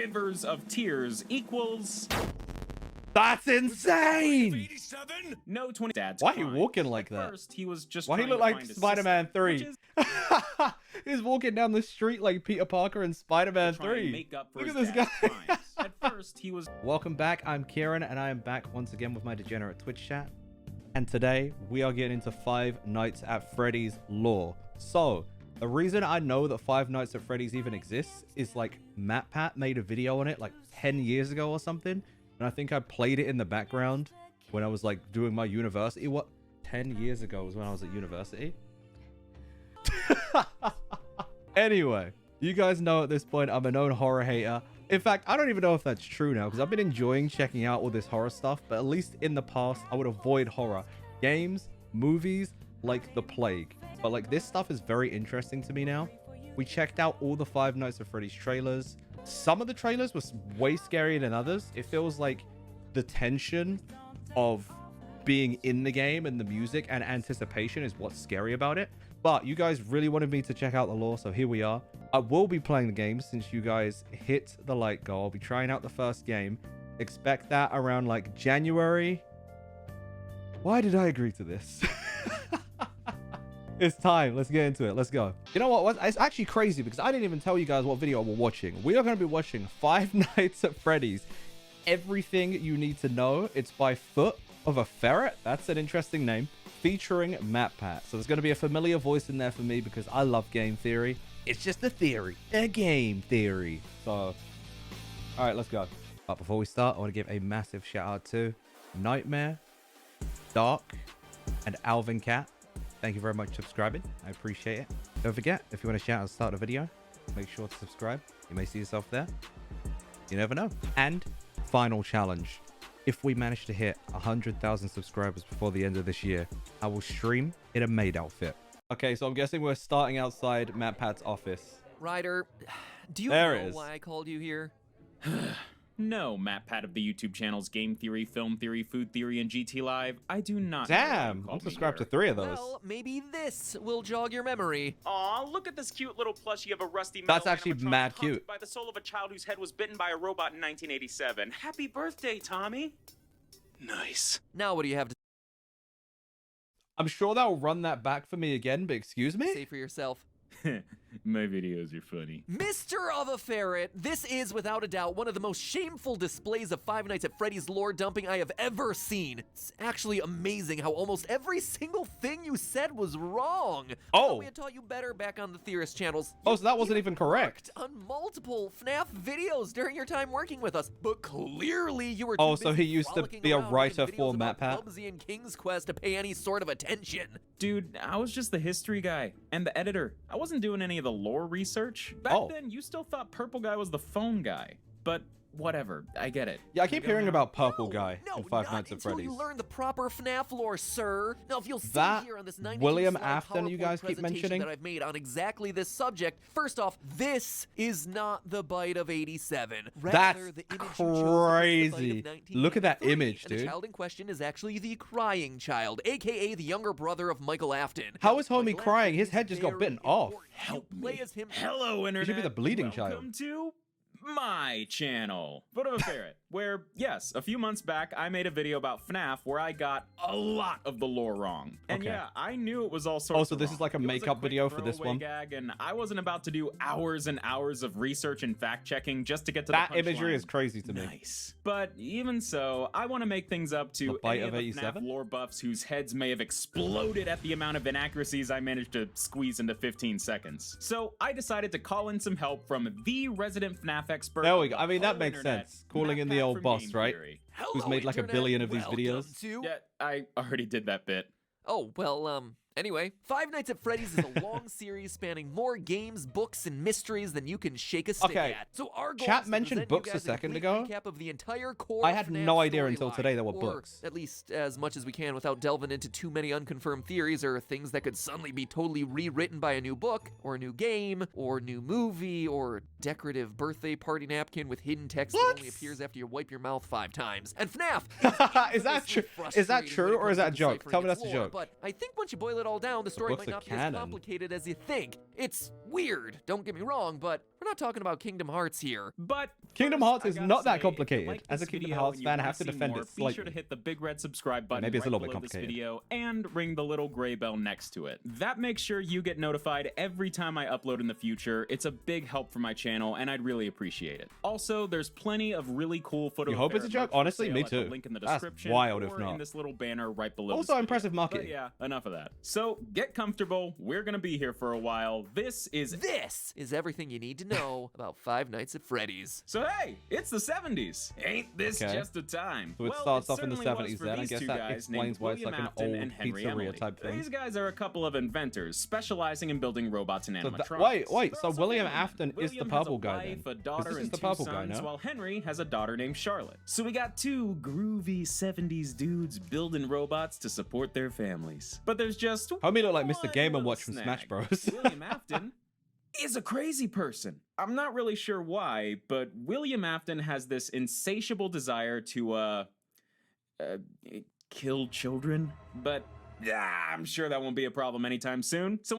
Rivers of Tears equals... That's insane! No 20 dads. Why are you walking like that? First, he was just Why he look like Spider-Man 3? He's walking down the street like Peter Parker in Spider-Man 3. Look at this guy. At first, he was... Welcome back. I'm Kieran, and I am back once again with my degenerate Twitch chat. And today, we are getting into Five Nights at Freddy's lore. So, the reason I know that Five Nights at Freddy's even exists is like MatPat made a video on it like 10 years ago or something. And I think I played it in the background when I was like doing my university. What? 10 years ago was when I was at university. Anyway, you guys know at this point I'm a known horror hater. In fact, I don't even know if that's true now because I've been enjoying checking out all this horror stuff. But at least in the past, I would avoid horror games, movies like the plague. But like this stuff is very interesting to me now. We checked out all the Five Nights at Freddy's trailers. Some of the trailers were way scarier than others. It feels like the tension of being in the game and the music and anticipation is what's scary about it. But you guys really wanted me to check out the lore, so here we are. I will be playing the game since you guys hit the like goal. I'll be trying out the first game. Expect that around like January. Why did I agree to this? It's time. Let's get into it. Let's go. You know what? It's actually crazy because I didn't even tell you guys what video we're watching. We are going to be watching Five Nights at Freddy's. Everything you need to know. It's by Foot of a Ferret. That's an interesting name. Featuring MatPat. So there's going to be a familiar voice in there for me because I love game theory. It's just a theory. A game theory. So, all right, let's go. But before we start, I want to give a massive shout out to Nightmare, Dark, and Alvin Cat. Thank you very much for subscribing. I appreciate it. Don't forget, if you want to shout at the start of the video, make sure to subscribe. You may see yourself there. You never know. And final challenge. If we manage to hit 100,000 subscribers before the end of this year, I will stream in a maid outfit. Okay, so I'm guessing we're starting outside MatPat's office. Ryder, do you know why I called you here? No, MatPat of the YouTube channels Game Theory, Film Theory, Food Theory, and GT Live. I do not. Damn, I'm subscribed to 3 of those. Well, maybe this will jog your memory. Aw, look at this cute little plushie of a rusty That's actually mad cute. By the soul of a child whose head was bitten by a robot in 1987. Happy birthday, Tommy. Nice. Now what do you have to I'm sure they'll run that back for me again, but excuse me? say for yourself? My videos are funny. Mr. of a Ferret, this is without a doubt one of the most shameful displays of Five Nights at Freddy's lore dumping I have ever seen. It's actually amazing how almost every single thing you said was wrong. Oh. We had taught you better back on the Theorist channels. Oh, so that wasn't even correct. On multiple FNAF videos during your time working with us, but clearly you were too Oh, so busy he used to frolicking be a around writer making for videos about MatPat? Bubsy and King's Quest to pay any sort of attention. Dude, I was just the history guy and the editor. I wasn't doing any of the lore research. Back then, you still thought Purple Guy was the phone guy. But whatever, I get it. Yeah, I keep hearing about Purple Guy No, in Five not Nights at until Freddy's. you learn the proper FNAF lore, sir. Now, if you'll see That here on this 92 William slide Afton you PowerPoint guys keep presentation mentioning? that I've made on exactly this subject. First off, this is not the bite of 87. That's Rather, the image you chose was the bite crazy. of Look at that 1983, image, and the dude. child in question is actually the crying child, aka the younger brother of Michael Afton. How is homie Michael crying? Afton His is head just got very bitten off. important. Help You play me. as him. Hello, Internet. He should be the bleeding Welcome child. to my channel, Foot of a Ferret, where, yes, a few months back, I made a video about FNAF where I got a lot of the lore wrong. And Okay. yeah, I knew it was all sorts Oh, so of this wrong. is like a It was makeup quick video for this throwaway one? Gag, and I wasn't about to do hours and hours of research and fact-checking just to get to That the imagery punchline. is crazy to me. Nice. But even so, I want to make things up to The bite any of of the 87? FNAF lore buffs whose heads may have exploded at the amount of inaccuracies I managed to squeeze into 15 seconds. So I decided to call in some help from the resident FNAF expert. There we on go. the I mean, that whole makes internet, sense. Calling in the MatPat old from boss, Game right? Theory. Who's made like a Internet. billion of these Welcome videos. to- Yeah, I already did that bit. Oh, well, anyway, Five Nights at Freddy's is a long series spanning more games, books, and mysteries than you can shake a stick Okay, at. So our goal chat is to mentioned present you books a guys second complete ago. recap of the entire core I had FNAF no idea until storyline, today there were or books. at least as much as we can without delving into too many unconfirmed theories or things that could suddenly be totally rewritten by a new book, or a new game, or new movie, or decorative birthday party napkin with hidden text that only appears after you wipe your mouth 5 times. And FNAF Is that true? Is that true or is that a joke? Tell me that's a joke. But I think once you boil it all down, the story books might are not be as canon. complicated as you think. It's weird, don't get me wrong, but we're not talking about Kingdom Hearts here. But Kingdom first, Hearts I is gotta not that say, complicated. if you like As a this Kingdom video Hearts and you fan, I wanna have to see defend more, it Be sure to slightly. hit the big red subscribe button maybe it's a right little bit below this complicated. video and ring the little gray bell next to it. That makes sure you get notified every time I upload in the future. It's a big help for my channel, and I'd really appreciate it. Also, there's plenty of really cool photo. You hope it's a joke? Honestly, me too. Link in the That's description wild if or not. in this little banner right below. Also, this impressive video. marketing. But yeah, enough of that. So get comfortable. We're gonna be here for a while. This is everything you need to know about Five Nights at Freddy's. So hey, it's the 70s. Ain't this Okay. just a time? So it Well, starts off in the certainly was 70s for then. I these guess two that guys explains named why it's William like an Afton old and Henry Emily. pizzeria type thing. These guys are a couple of inventors specializing in building robots and So animatronics. wait, They're so also William family. Afton is the William purple has a guy wife, then? a daughter, 'Cause this and is the two purple guy, sons, no? while Henry has a daughter named Charlotte. So we got two groovy 70s dudes building robots to support their families. But there's just Homie look like Mr. one Game & little Watch from snag. Smash Bros. William Afton is a crazy person. I'm not really sure why, but William Afton has this insatiable desire to, kill children. But I'm sure that won't be a problem anytime soon. So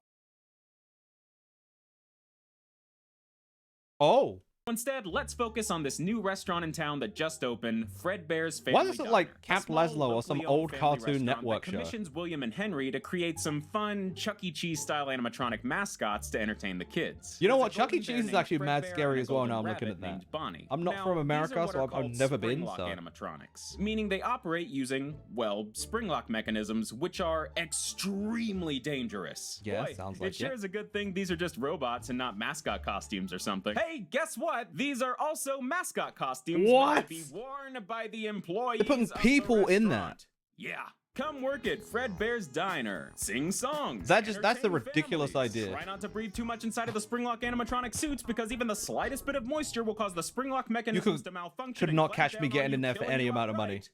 Oh. instead, let's focus on this new restaurant in town that just opened, Fredbear's Family Why does it Diner. like A Camp small, Laszlo or some locally old owned family Cartoon restaurant Network that show? commissions William and Henry to create some fun Chuck E. Cheese style animatronic mascots to entertain the kids. You know There's what? a Chuck E. golden bear Cheese is named actually mad Fredbear scary and a as well golden now I'm looking rabbit at that. named Bonnie. I'm not Now, from these America, are what so are I've called never been, spring-lock so- animatronics, meaning they operate using, well, spring lock mechanisms, which are extremely dangerous. Yeah, Boy, sounds like it sure it. is a good thing these are just robots and not mascot costumes or something. Hey, guess what? These are also mascot costumes meant What? to be worn by the employees. They're putting of the people in that. restaurant. Yeah. Come work at Fredbear's Diner. Sing songs. That's a entertain ridiculous families. idea. Try not to breathe too much inside of the Springlock animatronic suits because even the slightest bit of moisture will cause the Springlock mechanisms to malfunction. could and not clamp catch me down getting on in you, there for killing any you amount of money. outright.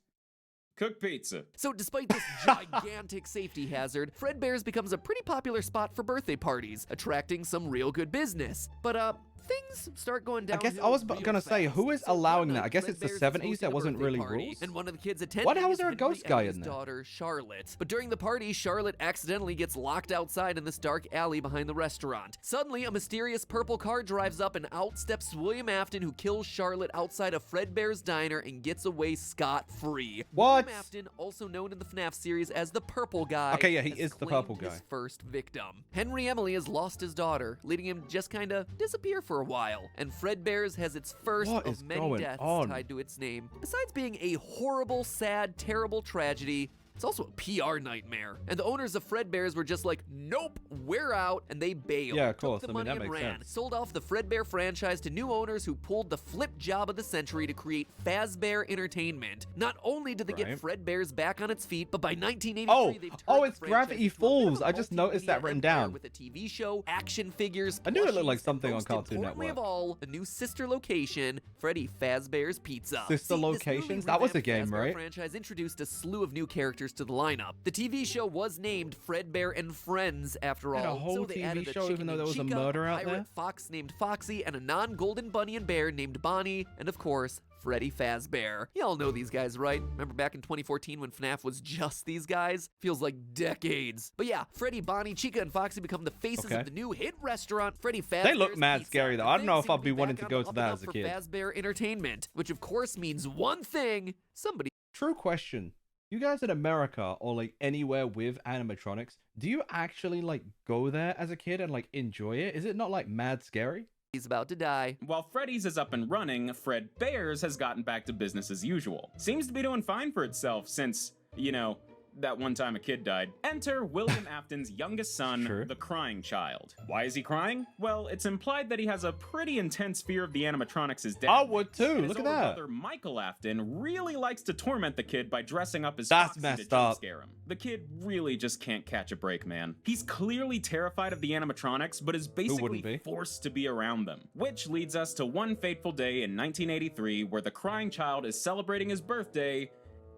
Cook pizza. So despite this gigantic safety hazard, Fredbear's becomes a pretty popular spot for birthday parties, attracting some real good business. But things start going down. I guess I was gonna say, who is allowing that? I guess it's the 70s, there wasn't really rules. And one of the kids attending Why the hell is is there a Henry ghost guy Emily's in there? daughter, Charlotte. But during the party, Charlotte accidentally gets locked outside in this dark alley behind the restaurant. Suddenly, a mysterious purple car drives up and out steps William Afton, who kills Charlotte outside of Fredbear's Diner and gets away scot-free. What? William Afton, also known in the FNAF series as the Purple Guy, Okay, yeah, he has is the claimed purple guy. his first victim. Henry Emily has lost his daughter, leading him to just kinda disappear for a while. And Fredbear's has its first What is of many going deaths on? tied to its name. Besides being a horrible, sad, terrible tragedy, it's also a PR nightmare. And the owners of Fredbear's were just like, nope, we're out, and they bailed. Yeah, of Took course. the I mean, money that and makes ran. sense. Sold off the Fredbear franchise to new owners who pulled the flip job of the century to create Fazbear Entertainment. Not only did they get Right. Fredbear's back on its feet, but by 1983, Oh, they've turned oh, the it's franchise Gravity into a bit of Falls. a I just noticed that multimedia written empire down. with a TV show, action figures, I knew it looked like plushies, something and on most Cartoon importantly Network. of all, a new sister location, Freddy Fazbear's Pizza. Sister See, this newly locations? That was a revamped game, Fazbear right? franchise introduced a slew of new characters to the lineup. The TV show was named Fredbear and Friends after They had a all. whole so they TV added a show chicken even though named there was a Chica, murder out pirate there? fox named Foxy, and a non-golden bunny and bear named Bonnie, and of course, Freddy Fazbear. Y'all know these guys, right? Remember back in 2014 when FNAF was just these guys? Feels like decades. But yeah, Freddy, Bonnie, Chica, and Foxy become the faces Okay. of the new hit restaurant, Freddy Fazbear's They look mad Pizza. scary, though. And I don't know things if I'll seem be be wanting back to on go the to up that and as a up for kid. Fazbear Entertainment, which of course means one thing: somebody True question. You guys in America or like anywhere with animatronics, do you actually like go there as a kid and like enjoy it? Is it not like mad scary? is about to die. While Freddy's is up and running, Fredbear's has gotten back to business as usual. Seems to be doing fine for itself since, you know, that one time a kid died. Enter William Afton's youngest son, Sure. the crying child. Why is he crying? Well, it's implied that he has a pretty intense fear of the animatronics his dad I would makes, too. and his Look at older that. brother Michael Afton really likes to torment the kid by dressing up as That's Foxy messed to jump up. scare him. The kid really just can't catch a break, man. He's clearly terrified of the animatronics, but is basically wouldn't be? forced to be around them. Which leads us to one fateful day in 1983 where the crying child is celebrating his birthday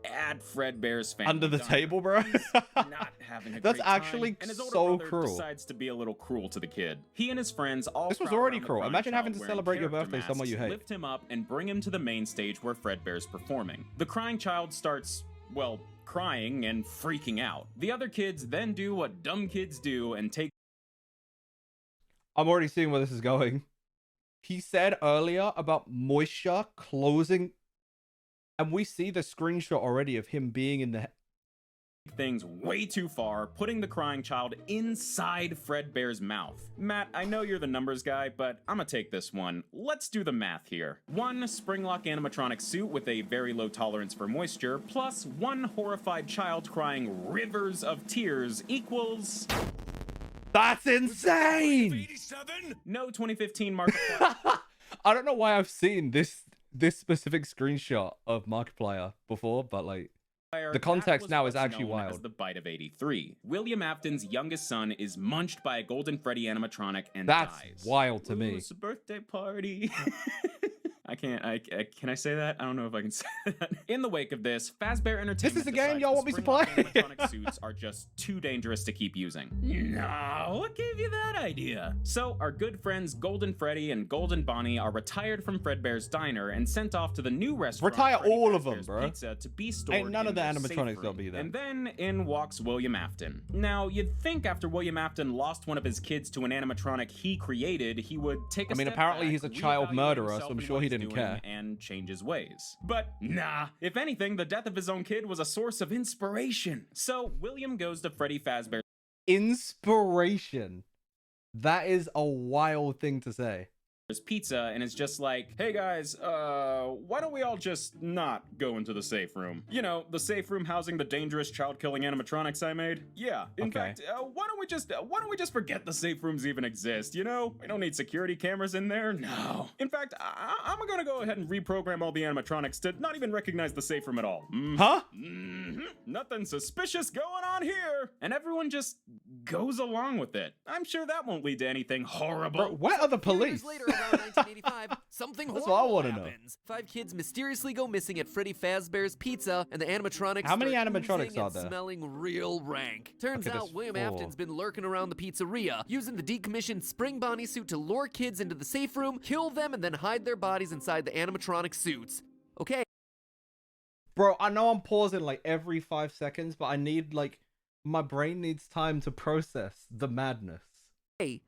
at Fredbear's family Under the diner. table, bro. He's not having a That's great time, actually and his older so brother cruel. decides to be a little cruel to the kid. He and his friends all This was crowd already around the cruel. crying Imagine having child to wearing celebrate your character birthday somewhere you masks, hate. lift him up and bring him to the main stage where Fredbear's performing. The crying child starts, well, crying and freaking out. The other kids then do what dumb kids do and take I'm already seeing where this is going. He said earlier about moisture closing, and we see the screenshot already of him being in the things way too far, putting the crying child inside Fredbear's mouth. Matt, I know you're the numbers guy, but I'm gonna take this one. Let's do the math here. One Springlock animatronic suit with a very low tolerance for moisture, plus one horrified child crying rivers of tears equals... That's insane! No 2015 Markiplier. I don't know why I've seen this specific screenshot of Markiplier before, but like the context now is actually wild. As the bite of 83. William Afton's youngest son is munched by a golden Freddy animatronic and That's dies. wild to Ooh, me. It's a birthday party. Can I say that? I don't know if I can say that. In the wake of this, Fazbear Entertainment This is a game decides y'all the want me to Springlock play? animatronic suits are just too dangerous to keep using. No, what gave you that idea? So our good friends Golden Freddy and Golden Bonnie are retired from Fredbear's Diner and sent off to the new restaurant. Retire Freddy all of them, Fazbear's bro. Pizza to be stored Ain't none of the in their safe animatronics room. that'll be there. And then in walks William Afton. Now, you'd think after William Afton lost one of his kids to an animatronic he created, he would take a step apparently back, he's a child reevaluate murderer, himself so I'm and sure what he he's didn't doing care. and change his ways. But nah, if anything, the death of his own kid was a source of inspiration. So William goes to Freddy Fazbear's Inspiration. That is a wild thing to say. Pizza and is just like, hey guys, why don't we all just not go into the safe room? You know, the safe room housing the dangerous child-killing animatronics I made? Yeah, in fact, why don't we just forget the safe rooms even exist, you know? We don't need security cameras in there, no. In fact, I'm gonna go ahead and reprogram all the animatronics to not even recognize the safe room at all. Huh? Nothing suspicious going on here. And everyone just goes along with it. I'm sure that won't lead to anything horrible. Bro, where are the police? Years later, around 1985, something That's what I horrible wanna know. happens. 5 kids mysteriously go missing at Freddy Fazbear's Pizza, and the animatronics How many start animatronics oozing are and there? smelling real rank. Turns Okay, out there's William 4. Afton's been lurking around the pizzeria, using the decommissioned Spring Bonnie suit to lure kids into the safe room, kill them, and then hide their bodies inside the animatronic suits. Okay. Bro, I know I'm pausing like every 5 seconds, but I need my brain needs time to process the madness. Hey,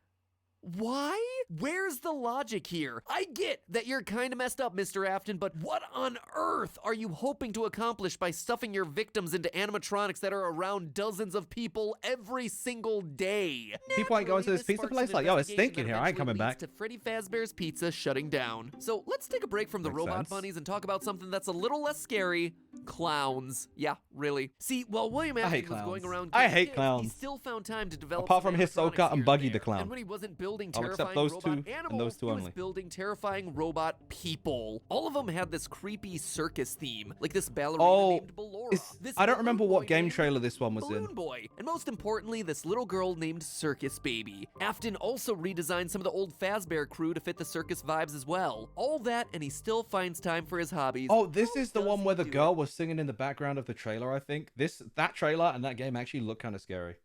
why? Where's the logic here? I get that you're kind of messed up, Mr. Afton, but what on earth are you hoping to accomplish by stuffing your victims into animatronics that are around dozens of people every single day? People ain't going to this Naturally, pizza sparks place? an Like, yo, it's investigation stinking that here. I ain't eventually coming back. leads to Freddy Fazbear's Pizza shutting down. So let's take a break from the Makes robot sense. bunnies and talk about something that's a little less scary. Clowns. Yeah, really. See, while William I Afton hate was going clowns. around I killing hate kids, clowns. he still found time to develop Apart some from Hisoka animatronics and here Buggy the there. Clown. And when he wasn't building I'll accept terrifying those robot two and animals, those two he was only. building terrifying robot people. All of them had this creepy circus theme, like this ballerina Oh, named Ballora. This I don't balloon remember what boy game named trailer this one was in. Balloon Boy, and most importantly, this little girl named Circus Baby. Afton also redesigned some of the old Fazbear crew to fit the circus vibes as well. All that, and he still finds time for his hobbies. Oh, this How is the does one he where the do girl it? was singing in the background of the trailer, I think. That trailer and that game actually look kind of scary.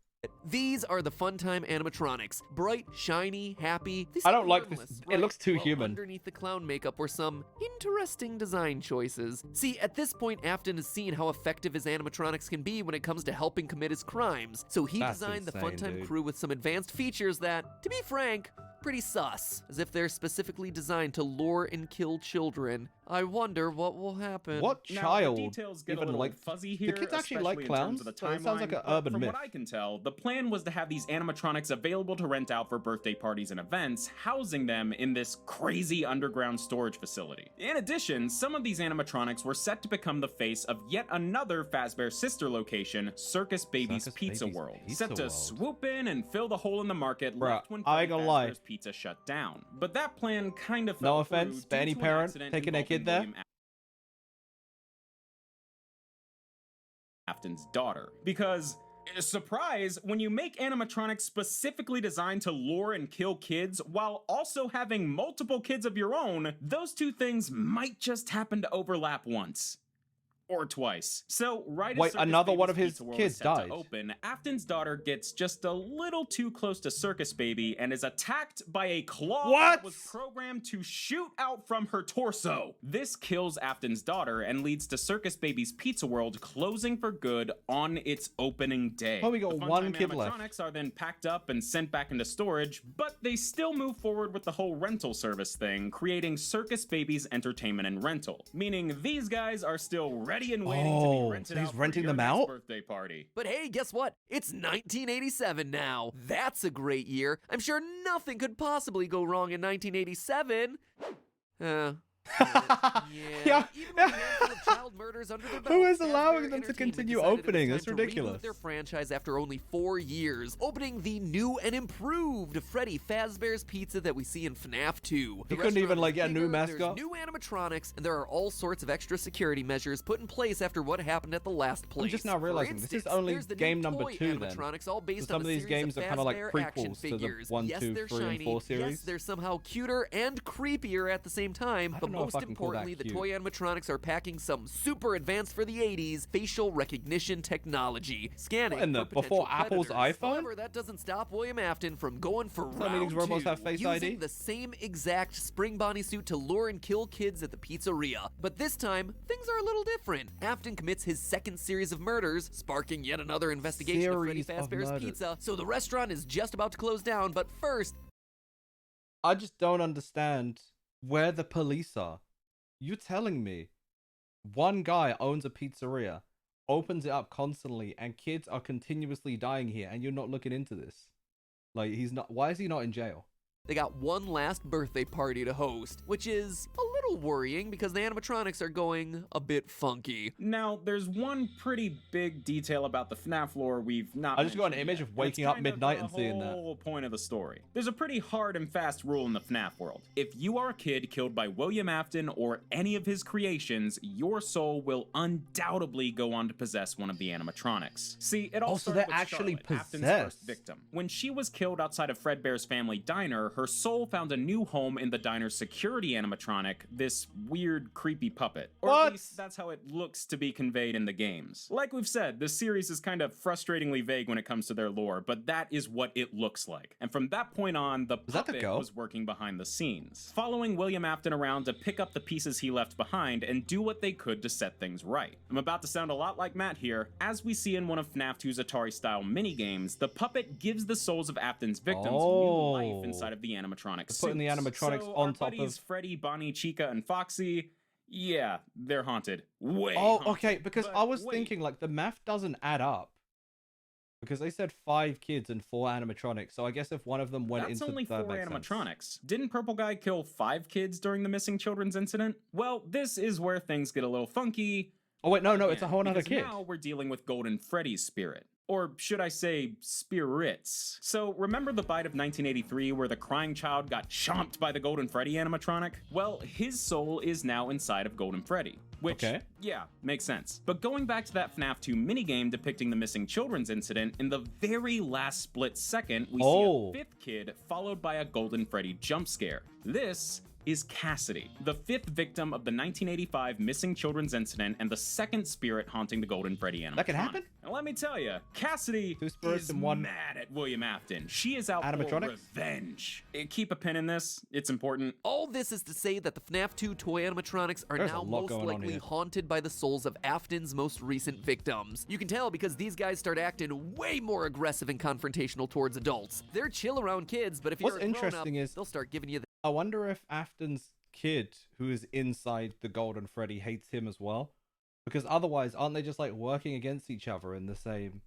These are the Funtime animatronics. Bright, shiny, happy. They I seem don't like this. harmless, It looks too While human. Underneath the clown makeup were some interesting design choices. See, at this point, Afton has seen how effective his animatronics can be when it comes to helping commit his crimes. So he That's designed the insane, Funtime dude. crew with some advanced features that, to be frank, pretty sus. As if they're specifically designed to lure and kill children. I wonder what will happen. What Now, child the details get a even little like fuzzy here, kids actually like especially in terms clowns? of the So it sounds like timeline, an but urban from myth. what I can tell, the plan was to have these animatronics available to rent out for birthday parties and events, housing them in this crazy underground storage facility. In addition, some of these animatronics were set to become the face of yet another Fazbear sister location, Circus Baby's Circus Pizza Baby's World, Pizza set to World. swoop in and fill the hole in the market Bruh, left when I Freddy ain't gonna lie. Fazbear's Pizza shut down. But that plan kind of No fell offense, through but due any to an parent accident taking their involving kid there? William Afton's daughter. Because, surprise, when you make animatronics specifically designed to lure and kill kids while also having multiple kids of your own, those two things might just happen to overlap once. or twice. So right Wait, as Circus another one Baby's of his Pizza World kids is set died. to open, Afton's daughter gets just a little too close to Circus Baby and is attacked by a claw that was programmed to shoot out from her torso. This kills Afton's daughter and leads to Circus Baby's Pizza World closing for good on its opening day. Oh, we got the one Funtime kid left. animatronics are then packed up and sent back into storage, but they still move forward with the whole rental service thing, creating Circus Baby's Entertainment and Rental, meaning these guys are still ready and waiting to be rented so he's out renting for your them next out? birthday party. But hey, guess what? It's 1987 now. That's a great year. I'm sure nothing could possibly go wrong in 1987. Yeah. Even with a handful of child murders under their belt, Who is Fazbear allowing them to Entertainment continue decided it was opening? time That's to ridiculous. reboot their franchise after only 4 years, opening the new and improved Freddy Fazbear's Pizza that we see in FNAF 2. He couldn't even, like, get a new There's mascot? new animatronics, and there are all sorts of extra security measures put in place after what happened at the last place. I'm just now For realizing this is instance, only there's the new game number toy 2 then. animatronics, all based So some on of a these series games of are kind of like Fazbear action prequels to the figures. 1, Yes, 2, they're 3, and shiny. 4 series. Yes, they're somehow cuter and creepier at the same time. I But don't know if most I can call that importantly, the cute. toy animatronics are packing some super advanced for the 80s facial recognition technology, scanning What, in the- for potential before Apple's predators. iPhone? However, that doesn't stop William Afton from going for that mean round these robots 2, have Face using ID? the same exact spring Bonnie suit to lure and kill kids at the pizzeria. But this time, things are a little different. Afton commits his second series of murders, sparking yet another investigation of Freddy Series of Fazbear's murders. Pizza. So the restaurant is just about to close down, but first, I just don't understand where the police are. You're telling me one guy owns a pizzeria, opens it up constantly, and kids are continuously dying here, and you're not looking into this? Like, he's not. Why is he not in jail? they got one last birthday party to host, which is a little worrying because the animatronics are going a bit funky. Now, there's one pretty big detail about the FNAF lore we've not I just got an mentioned image yet, of waking and up it's midnight kind and seeing that. the whole point of the story. There's a pretty hard and fast rule in the FNAF world. If you are a kid killed by William Afton or any of his creations, your soul will undoubtedly go on to possess one of the animatronics. See, it all Oh, so started they're with actually Charlotte, Afton's possessed. first victim. When she was killed outside of Fredbear's family diner, her soul found a new home in the diner's security animatronic, this weird, creepy puppet. Or What? at least that's how it looks to be conveyed in the games. Like we've said, this series is kind of frustratingly vague when it comes to their lore, but that is what it looks like. And from that point on, the that the puppet girl? was working behind the scenes, following William Afton around to pick up the pieces he left behind and do what they could to set things right. I'm about to sound a lot like Matt here. As we see in one of FNAF 2's Atari-style minigames, the puppet gives the souls of Afton's victims new life inside of the animatronic suits. Putting the animatronics so on our top buddies of... Freddy, Bonnie, Chica, and Foxy, yeah, they're haunted. Way Oh, haunted. okay, because But I was wait. thinking, like, the math doesn't add up. Because they said 5 kids and 4 animatronics, so I guess if one of them went That's into... only 4 that makes sense. animatronics. Didn't Purple Guy kill 5 kids during the missing children's incident? Well, this is where things get a little funky. Oh, wait, no, it's a again, whole nother because kid. Now we're dealing with Golden Freddy's spirit. Or should I say, spirits. So remember the bite of 1983 where the crying child got chomped by the Golden Freddy animatronic? Well, his soul is now inside of Golden Freddy. Which, Okay. yeah, makes sense. But going back to that FNAF 2 minigame depicting the missing children's incident, in the very last split second, we see a 5th kid followed by a Golden Freddy jump scare. This is Cassidy, the 5th victim of the 1985 missing children's incident and the 2nd spirit haunting the Golden Freddy animatronic. That can happen? And let me tell you, Cassidy 2 spirits is in one mad at William Afton. She is out for animatronics? revenge. Keep a pin in this, it's important. All this is to say that the FNAF 2 toy animatronics are There's a now lot most going on likely here. haunted by the souls of Afton's most recent victims. You can tell because these guys start acting way more aggressive and confrontational towards adults. They're chill around kids, but if you're What's a grown-up, interesting is- they'll start giving you the I wonder if Afton's kid, who is inside the Golden Freddy, hates him as well. Because otherwise, aren't they just like working against each other in the same...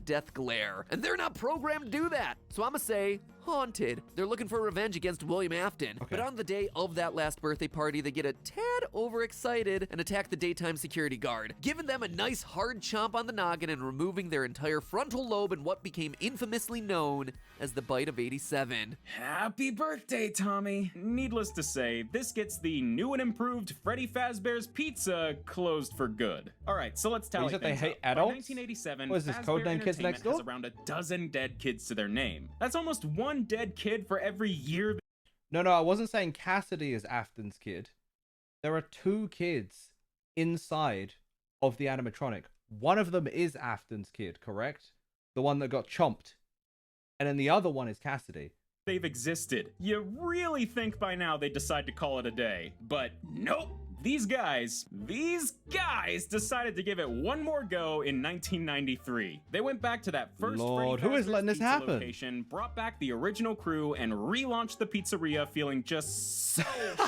death glare. And they're not programmed to do that. So I'ma say, haunted. They're looking for revenge against William Afton. Okay. But on the day of that last birthday party, they get a tad overexcited and attack the daytime security guard, giving them a nice hard chomp on the noggin and removing their entire frontal lobe in what became infamously known as the bite of 87. Happy birthday, Tommy! Needless to say, this gets the new and improved Freddy Fazbear's Pizza closed for good. Alright, so let's tally said they things hate up. By adults? 1987, What is this, Fazbear Codename Kids Next Entertainment Door? has around a dozen dead kids to their name. That's almost one dead kid for every year. No, I wasn't saying Cassidy is Afton's kid. There are 2 kids inside of the animatronic. One of them is Afton's kid, correct? The one that got chomped. And then the other one is Cassidy. They've existed. You really think by now they'd decide to call it a day. But nope. These guys decided to give it one more go in 1993. They went back to that first Lord, Freddy who is letting this Pizza happen? location, brought back the original crew, and relaunched the pizzeria feeling just so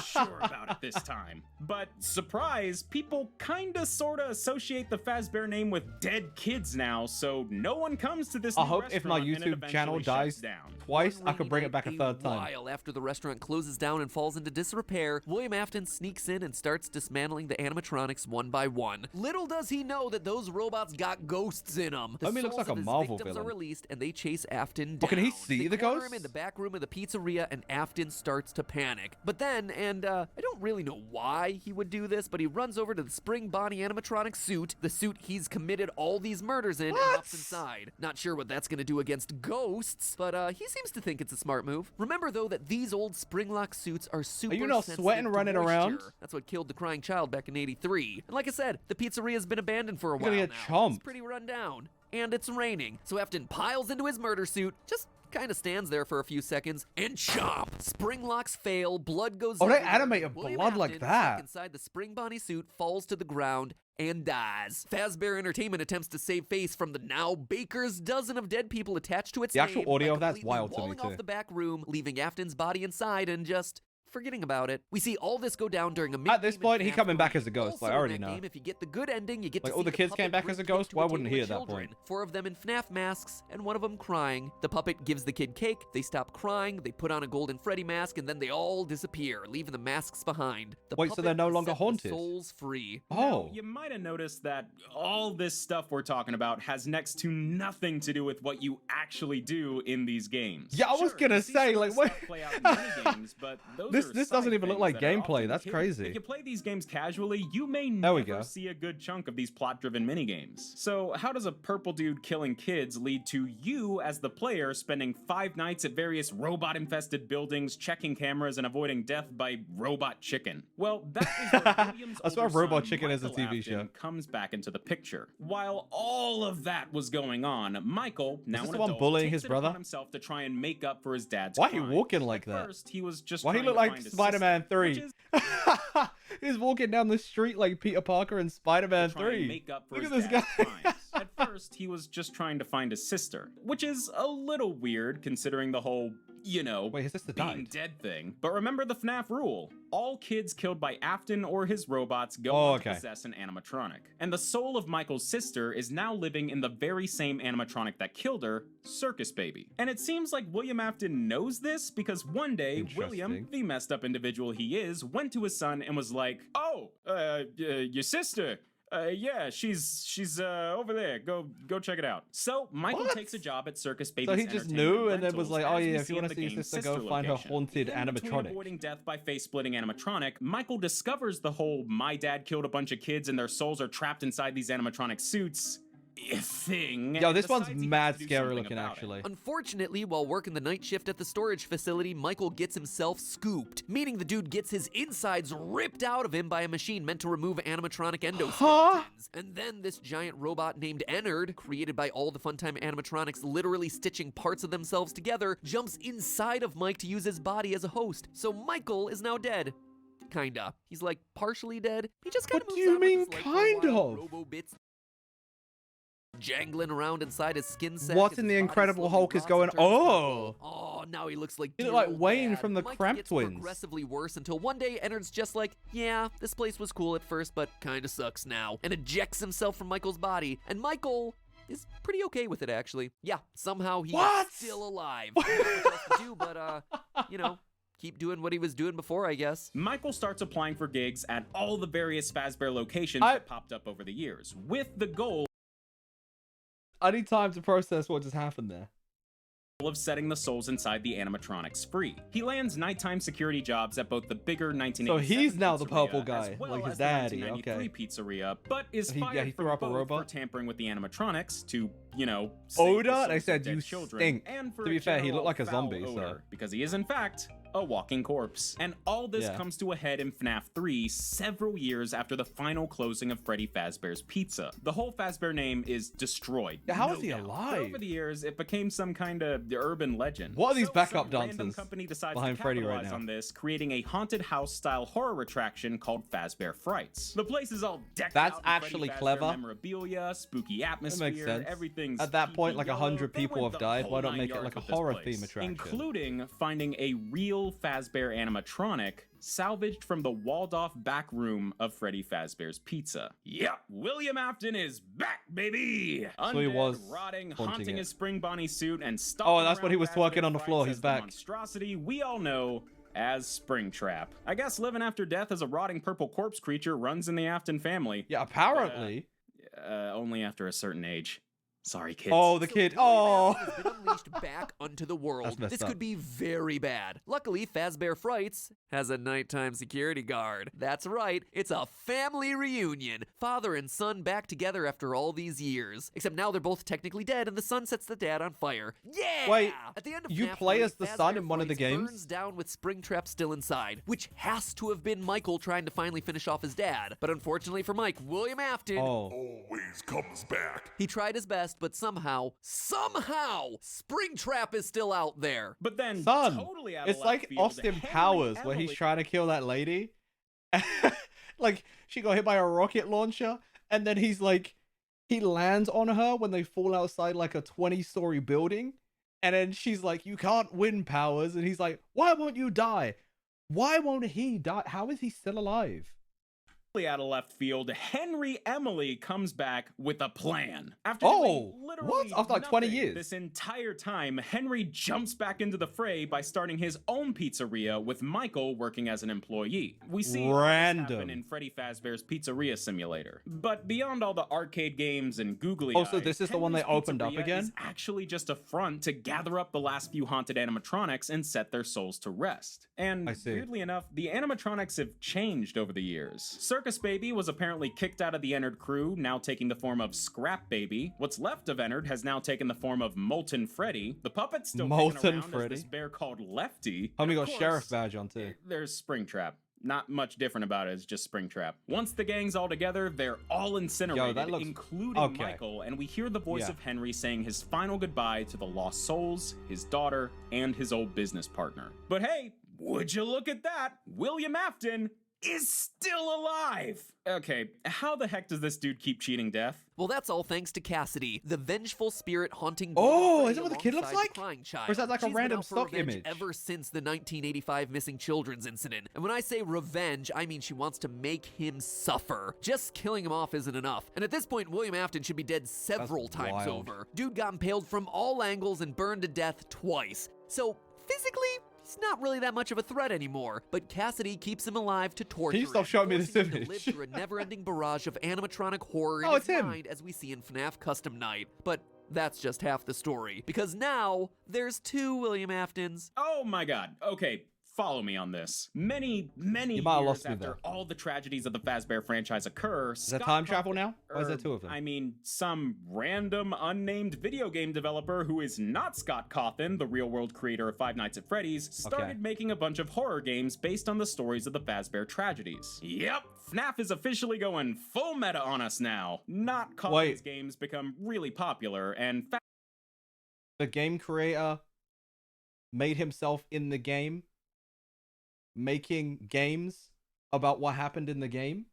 sure about it this time. But surprise, people kinda sorta associate the Fazbear name with dead kids now, so no one comes to this I new hope if my restaurant and it YouTube channel eventually shuts dies down. twice, I can bring it back a Rainy third night, time. A while after the restaurant closes down and falls into disrepair, William Afton sneaks in and starts dismantling the animatronics one by one. Little does he know that those robots got ghosts in them. The Homie looks souls like a of his Marvel victims villain. are released and they chase Afton down. Oh, can he see They the corner ghosts? him in the back room of the pizzeria and Afton starts to panic. But then, and I don't really know why he would do this, but he runs over to the Spring Bonnie animatronic suit, the suit he's committed all these murders in, and hops inside. Not sure what that's gonna do against ghosts, but he seems to think it's a smart move. Remember though that these old Springlock suits are super you not sensitive sweating to running moisture. around? That's what killed the crying child back in '83. And like I said, the pizzeria's been abandoned for a You're while gonna now. get chomped. It's pretty run down. And it's raining, so Afton piles into his murder suit, just kind of stands there for a few seconds, and chomp! Spring locks fail, blood goes Oh, they everywhere, animated and William blood like Afton, that. stuck inside the Spring Bonnie suit, falls to the ground and dies. Fazbear Entertainment attempts to save face from the now baker's dozen of dead people attached to its The actual name by audio of that's completely wild to me, walling too. off the back room, leaving Afton's body inside and just forgetting about it. We see all this go down during a At this mid-game point, in he FNAF coming back 3. as a ghost, Also like, I in already that know. game, if you get the good ending, you get Like, to all see the kids puppet came back as a bring ghost? cake to Why a wouldn't table he of at that children. point? 4 of them in FNAF masks, and one of them crying. The puppet gives the kid cake, they stop crying, they put on a golden Freddy mask, and then they all disappear, leaving the masks behind. The Wait, so puppet they're no has longer set the haunted? souls free. Oh. Now, you might have noticed that all this stuff we're talking about has next to nothing to do with what you actually do in these games. Yeah, I was Sure, gonna you see say, some of like, this what- stuff play out in minigames, but those This are doesn't side even look things like that are gameplay. often That's hidden. crazy. If you play these games casually, you may There we never go. see a good chunk of these plot-driven minigames. So how does a purple dude killing kids lead to you as the player spending 5 nights at various robot-infested buildings, checking cameras, and avoiding death by robot chicken? Well, that is where William's I swear older Robot son, Chicken is a Michael TV Afton, show. comes back into the picture. While all of that was going on, Michael, now this an the one adult, bullying takes his it brother? upon himself to try and make up for his dad's Why he crimes. walking like At that? First, he was just Why he trying look to like find his Spider-Man sister, which 3? is He's walking down the street like Peter Parker in Spider-Man try and 3. make up for Look his at this dad's guy. crimes. At first, he was just trying to find his sister, which is a little weird considering the whole, you know, Wait, his sister being died? dead thing. But remember the FNAF rule. All kids killed by Afton or his robots go Oh, on okay. to possess an animatronic. And the soul of Michael's sister is now living in the very same animatronic that killed her, Circus Baby. And it seems like William Afton knows this because one day, William, Interesting. the messed up individual he is, went to his son and was like, "Oh, your sister. Yeah, she's over there. Go check it out." So Michael What? takes a job at Circus Baby's So he just Entertainment knew and then was Rentals, like, oh as we yeah, if see you in want to the see your game's sister, go sister find her location. haunted In between animatronic. avoiding death by face-splitting animatronic, Michael discovers the whole "my dad killed a bunch of kids and their souls are trapped inside these animatronic suits" thing. Yo, and this one's decides he has mad to do scary something looking, about it. actually. Unfortunately, while working the night shift at the storage facility, Michael gets himself scooped, meaning the dude gets his insides ripped out of him by a machine meant to remove animatronic endoskeletons. And then this giant robot named Ennard, created by all the Funtime animatronics literally stitching parts of themselves together, jumps inside of Mike to use his body as a host. So Michael is now dead. Kinda. He's like partially dead. He just kind of What moves do you on with mean, his life for a kind while. of? Robo bits jangling around inside his skin sack. What as in his the body Incredible slowly Hulk is rots going- and turns Oh! purple. Oh, now he looks like He dear looked like old Wayne dad. from the Mike Cramp gets Twins. progressively worse until one day Ennard's just like, yeah, this place was cool at first, but kinda sucks now, and ejects himself from Michael's body, and Michael is pretty okay with it, actually. Yeah, somehow he's What? still alive. Not much else to do, but, you know, keep doing what he was doing before, I guess. Michael starts applying for gigs at all the various Fazbear locations I- that popped up over the years, with the goal I need time to process what just happened there. of setting the souls inside the animatronics free. He lands nighttime security jobs at both the bigger 1987 he's now the pizzeria purple guy, as well like his as the daddy, 1993 pizzeria, but is He- yeah, fired he from threw up a both robot? for tampering with the animatronics to, you know, save the Odor? souls They of said dead you children, stink. and for To be a fair, he general looked like a foul zombie, so- odor, because he is in fact a walking corpse. And all this Yeah. comes to a head in FNAF 3 several years after the final closing of Freddy Fazbear's Pizza. The whole Fazbear name is destroyed. Yeah, how no is he doubt. But alive? over the years, it became some kind of urban legend. What are these So backup some random dancers company decides behind to Freddy right capitalize now? on this, creating a haunted house-style horror attraction called Fazbear Frights. The place is all decked That's out in Freddy actually Fazbear clever. memorabilia, spooky That atmosphere, makes sense. everything's At that point, like yellow. 100 They people went have the died. whole Why not 9 make it yards like a with this horror place, theme attraction? including finding a real Fazbear animatronic salvaged from the walled-off back room of Freddy Fazbear's Pizza. Yep, William Afton is back, baby! So he Undead, was rotting, haunting haunting it. his spring Bonnie suit, and Oh, that's what he stalking was around twerking on the Fazbear floor. Frights He's as the back. monstrosity we all know as Springtrap. I guess living after death as a rotting purple corpse creature runs in the Afton family. Yeah, apparently. Only after a certain age. Sorry, kids. Oh, the So kid. William Oh. Afton has been unleashed back onto the world. That's messed This up. could be very bad. Luckily, Fazbear Frights has a nighttime security guard. That's right, it's a family reunion. Father and son back together after all these years. Except now they're both technically dead, and the son sets the dad on fire. Yeah! Wait, At the end of you FNAF play 3, as the son in one of the Fazbear Frights games? burns down with Springtrap still inside, which has to have been Michael trying to finally finish off his dad. But unfortunately for Mike, William Afton Oh. Always comes back. he tried his best, but somehow, Springtrap is still out there. But then, Son, totally out it's of left like field, Austin Henry Powers where he's Emily- trying to kill that lady. Like, she got hit by a rocket launcher, and then he's like, he lands on her when they fall outside like a 20-story building. And then she's like, you can't win, Powers. And he's like, why won't you die? Why won't he die? How is he still alive? out of left field, Henry Emily comes back with a plan. After Oh, doing literally what? After like 20 nothing years? This entire time, Henry jumps back into the fray by starting his own pizzeria with Michael working as an employee. We see all this Random. happen in Freddy Fazbear's Pizzeria Simulator. But beyond all the arcade games and googly Oh, so eyes, this is the one they Henry's opened up Pizzeria again? is actually just a front to gather up the last few haunted animatronics and set their souls to rest. And I see. weirdly enough, the animatronics have changed over the years. Circus Baby was apparently kicked out of the Ennard crew, now taking the form of Scrap Baby. What's left of Ennard has now taken the form of Molten Freddy. The puppet's still Molten kicking around Freddy? as this bear called Lefty. Homie And of got course, sheriff badge on too. there's Springtrap. Not much different about it, it's just Springtrap. Once the gang's all together, they're all incinerated, that looks- including okay. Michael, and we hear the voice Yeah. of Henry saying his final goodbye to the lost souls, his daughter, and his old business partner. But hey, would you look at that? William Afton is still alive! Okay, how the heck does this dude keep cheating death? Well, that's all thanks to Cassidy, the vengeful spirit haunting. Oh, Freddy is that what the kid looks alongside like? the crying child. Or is that like a She's been random out for stock revenge image? Ever since the 1985 missing children's incident. And when I say revenge, I mean she wants to make him suffer. Just killing him off isn't enough. And at this point, William Afton should be dead several That's times wild. over. Dude got impaled from all angles and burned to death twice. So physically, he's not really that much of a threat anymore, but Cassidy keeps him alive to torture you stop him, showing me this forcing him image? To live through a never-ending barrage of animatronic horror in Oh, his it's him. mind, as we see in FNAF Custom Night. But that's just half the story, because now there's two William Aftons. Oh my god, okay. Follow me on this. Many You years might have lost me after there. all the tragedies of the Fazbear franchise occur, Is that time travel now? Or is there or, two of them? I mean, some random unnamed video game developer who is not Scott Cawthon, the real-world creator of Five Nights at Freddy's, started Okay. making a bunch of horror games based on the stories of the Fazbear tragedies. Yep, FNAF is officially going full meta on us now. Not Cawthon's Wait. games become really popular, and The game creator made himself in the game making games about what happened in the game.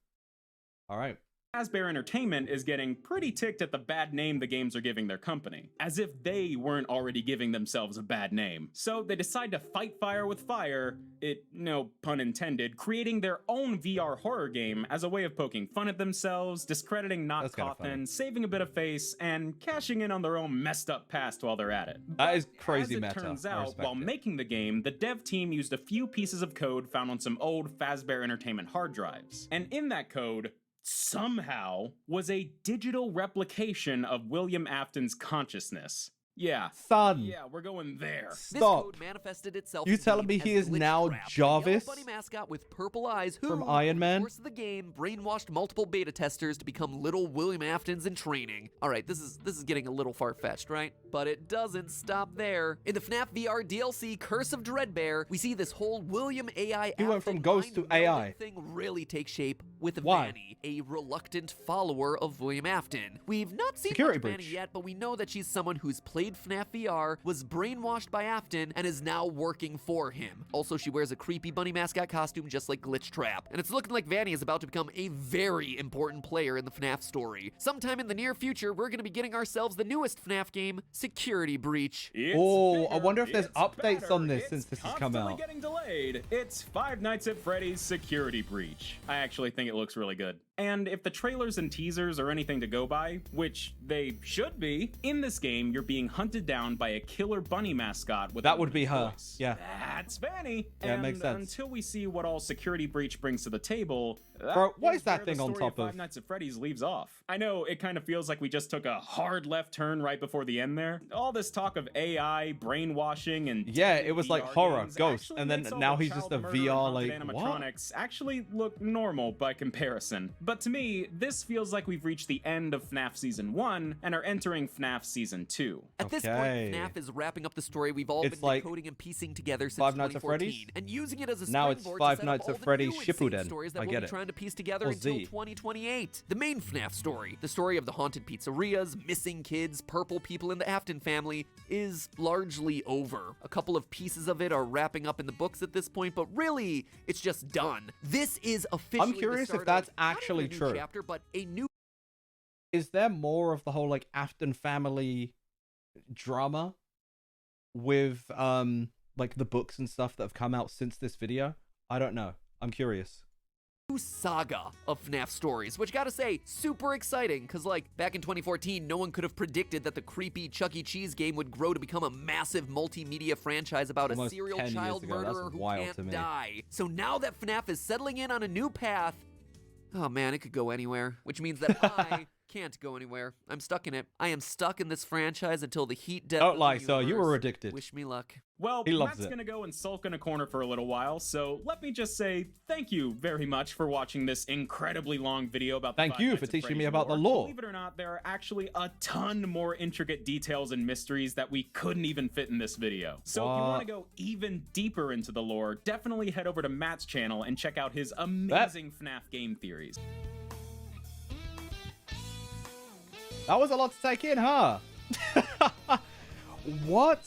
All right. Fazbear Entertainment is getting pretty ticked at the bad name the games are giving their company, as if they weren't already giving themselves a bad name. So they decide to fight fire with fire, no pun intended, creating their own VR horror game as a way of poking fun at themselves, discrediting not That's kinda funny. Cawthon, saving a bit of face, and cashing in on their own messed up past while they're at it. That is As crazy it meta. turns I out, respect while it. making the game, the dev team used a few pieces of code found on some old Fazbear Entertainment hard drives. And in that code, somehow, was a digital replication of William Afton's consciousness. Yeah. Son. Yeah, we're going there. This Stop. code manifested itself. You in telling game me he as is Glitch now Trap, a Jarvis yellow bunny mascot with purple eyes who, from Iron Man? over the course of the game, brainwashed multiple beta testers to become little William Aftons in training. All right, this is getting a little far-fetched, right? But it doesn't stop there. In the FNAF VR DLC Curse of Dreadbear, we see this whole William AI He went Afton from ghost to mind-melding AI. thing really take shape with Why? Vanny, a reluctant follower of William Afton. We've not seen Security much Vanny breach. yet, but we know that she's someone who's played FNAF VR, was brainwashed by Afton, and is now working for him. Also, she wears a creepy bunny mascot costume just like Glitch Trap. And it's looking like Vanny is about to become a very important player in the FNAF story. Sometime in the near future, we're gonna be getting ourselves the newest FNAF game, Security Breach. It's Oh, I bigger, wonder if there's it's updates better, on this it's since this has come constantly out. Getting delayed. It's Five Nights at Freddy's Security Breach. I actually think it looks really good. And if the trailers and teasers are anything to go by, which they should be, in this game you're being hunted down by a killer bunny mascot with That a would be her. voice. Yeah. That's Vanny. Yeah, it and makes sense. until we see what all Security Breach brings to the table, Bro, what is that where the thing on story top of? Five Nights at Freddy's leaves off. I know it kind of feels like we just took a hard left turn right before the end there. All this talk of AI, brainwashing, and Yeah, it was like VR horror, games ghost, actually and then makes all now the he's just child a murder and VR, haunted like, what? animatronics actually look normal by comparison. But to me, this feels like we've reached the end of FNAF Season 1 and are entering FNAF Season 2. At this Okay. point, FNAF is wrapping up the story we've all It's been like decoding and piecing together since Five Nights at 2014, Freddy's? and using it as a Now it's springboard Five to set Nights up all at the Freddy's new insane Shippuden. stories that I we'll get be it. trying to piece together Or until Z. 2028. The main FNAF story, the story of the haunted pizzerias, missing kids, purple people in the Afton family, is largely over. A couple of pieces of it are wrapping up in the books at this point, but really, it's just done. This is officially curious the if start that's of, not even actually a new true. chapter, but a new Is there more of the whole like Afton family drama with like the books and stuff that have come out since this video? I don't know. I'm curious. saga of FNAF stories, which gotta say, super exciting, cause like, back in 2014, no one could have predicted that the creepy Chuck E. Cheese game would grow to become a massive multimedia franchise about a Almost serial 10 years child ago. That's murderer who wild to can't me. die. So now that FNAF is settling in on a new path, oh man, it could go anywhere, which means that I can't go anywhere. I'm stuck in it. I am stuck in this franchise until the heat death Don't of lie, the sir. You were universe. addicted. Wish me luck. Well, He loves Matt's it. gonna go and sulk in a corner for a little while, so let me just say thank you very much for watching this incredibly long video about the Thank Five you Nights for at teaching me Freddy's about the lore. lore. Believe it or not, there are actually a ton more intricate details and mysteries that we couldn't even fit in this video. So if you want to What? go even deeper into the lore, definitely head over to Matt's channel and check out his amazing FNAF game theories. That was a lot to take in, huh? What?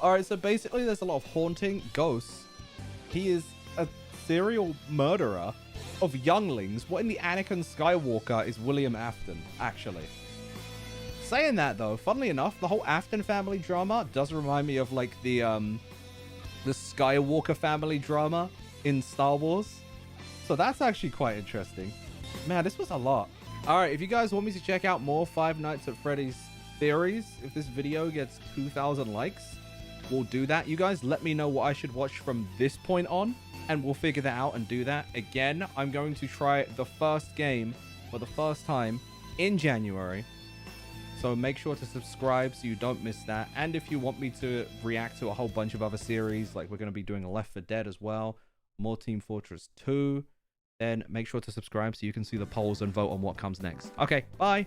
Alright, so basically there's a lot of haunting, ghosts. He is a serial murderer of younglings. What in the Anakin Skywalker is William Afton, actually? Saying that though, funnily enough, the whole Afton family drama does remind me of like the Skywalker family drama in Star Wars. So that's actually quite interesting. Man, this was a lot. Alright, if you guys want me to check out more Five Nights at Freddy's theories, if this video gets 2,000 likes, we'll do that. You guys let me know what I should watch from this point on, and we'll figure that out and do that. Again, I'm going to try the first game for the first time in January. So make sure to subscribe so you don't miss that. And if you want me to react to a whole bunch of other series, like we're going to be doing Left 4 Dead as well, more Team Fortress 2, then make sure to subscribe so you can see the polls and vote on what comes next. Okay, bye.